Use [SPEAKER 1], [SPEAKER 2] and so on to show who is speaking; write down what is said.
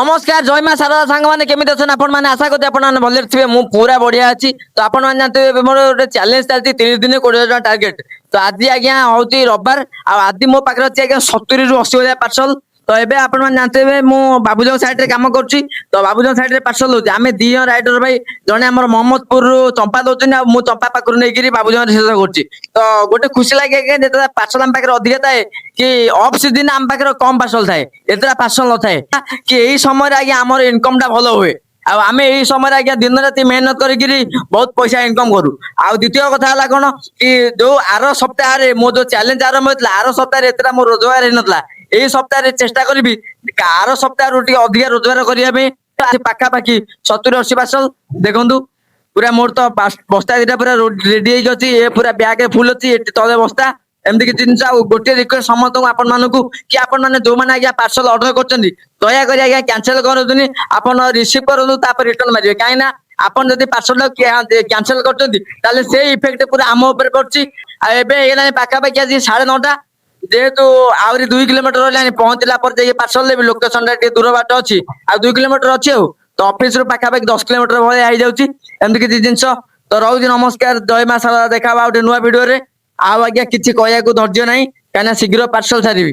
[SPEAKER 1] नमस्कार जय माँ शारदा सांग मैंने केमी अच्छे आपण मैंने आशा करते हैं भले थे मुझे पूरा बढ़िया अच्छी तो आपण मैंने जानते मोर गोटे चैलेंज चलती 30 दिन 20,000 टार्गेट तो आज आज्ञा हूँ रविवार आज मो पाखे अच्छी आज्ञा 70 ରୁ 80 ହଜାର पार्सल तो ये आपण मैंने जानते हैं मु बाबूजन साइड रे काम करुच्ची तो बाबूजन साइड रे पार्सल होती आम दी राइडर भाई जड़े आम मोहम्मदपुर चंपा दौरान मुझे चंपा पाखर नहीं बाबूजन शेष कर तो गोटे खुशी लगे जो पार्सल आम पाखे अधिका थाए कि ऑफ सीजन आम पाखे कम पार्सल थाए एतटा पार्सल न थाए कि यही समय आज्ञा आमर इनकम टा भल हुए आम यही समय आज्ञा दिन राति मेहनत करी बहुत पैसा इनकम करूँ आ द्वितीय कथा है कौन कि जो आर सप्ताह मो जो चैलेंज आरंभ होता आर सप्ताह एतटा मो रोजगार हो नाला यही सप्ताह चेष्टा करी आर सप्ताह अधिक रोजगार करने पाखापाखि 70-80 पार्सल देखु पूरा मोर तो बस्ता दीटा पूरा रेडी अच्छी पूरा बैग फुल अच्छी तले बस्ता एमती कि जिन गोटे रिक्वेस्ट समस्त आपण मानू कि आपण मैंने जो मैंने आज्ञा पार्सल ऑर्डर कर दयाकोरी आज्ञा कैंसिल करूँ आप रिसीव करूँ रिटर्न मारे कहीं आपन जदि पार्सल कैंसिल कर से इफेक्ट पूरा आम उपर पड़े पाखापाखि आज 9:30 जेहेतु आहरी 2 किलोमीटर रहा पहुंचला पर पार्सल देवी लोकेशन दूर बाट अच्छी आ 2 किलोमीटर अच्छी तो ऑफिस रू पाखापाखि 10 किलोमीटर भाई आई जाऊँगी एमती किसी जिन तो रोज नमस्कार जय माँ शारदा देखा गोटे नुआ भिडियो आज्ञा किसी कहया धैर्य ना कहीं शीघ्र पार्सल सारी।